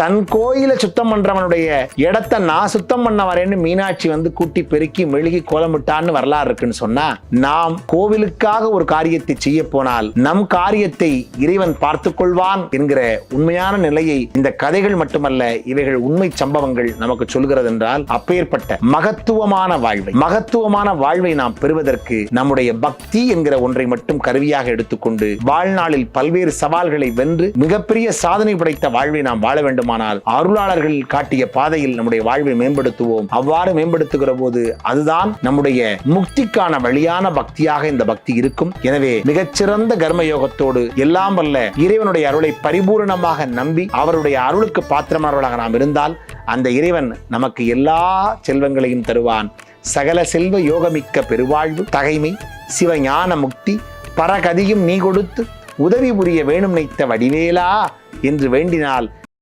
தன் கோயிலை சுத்தம் பண்றவனுடைய இடத்தை நான் சுத்தம் பண்ண வரேன்னு மீனாட்சி வந்து கூட்டி பெருக்கி மெழுகி கோலமிட்டான்னு வரலாறு இருக்குன்னு சொன்னா, நாம் கோவிலுக்காக ஒரு காரியத்தை செய்ய போனால் நம் காரியத்தை இறைவன் பார்த்துக் கொள்வான் என்கிற உண்மையான நிலையை இந்த கதைகள் மட்டுமல்ல, இவைகள் உண்மை சம்பவங்கள் நமக்கு சொல்கிறது என்றால், அப்பேற்பட்ட மகத்துவமான வாழ்வை நாம் பெறுவதற்கு நம்முடைய பக்தி என்கிற ஒன்றை மட்டும் கருவியாக எடுத்துக்கொண்டு வாழ்நாளில் பல்வேறு சவால்களை வென்று மிகப்பெரிய சாதனை படைத்த வாழ்வை நாம் வாழ வேண்டுமானால் அருளாளர்கள் காட்டிய பாதையில் நம்முடைய வாழ்வை மேம்படுத்துவோம். அவ்வாறு மேம்படுத்துகிற போது அதுதான் நம்முடைய முக்திக்கான வழியான பக்தியாக இந்த பக்தி இருக்கும். எனவே மிகச்சிறந்த கர்ம யோகத்தோடு எல்லாம் வல்ல இறைவனுடைய அருளை பரிபூர்ணமாக நம்பி அவருடைய அருளுக்கு பாத்திரமானவர்களாக நாம் இருந்தால் அந்த இறைவன் நமக்கு எல்லா செல்வங்களையும் தருவான். சகல செல்வ யோகமிக்க பெருவாழ்வு, தகைமை, சிவஞான முக்தி, பரகதியும் நீ கொடுத்து உதவி புரிய வேணும் நினைத்த வடிவேலா என்று வேண்டினால்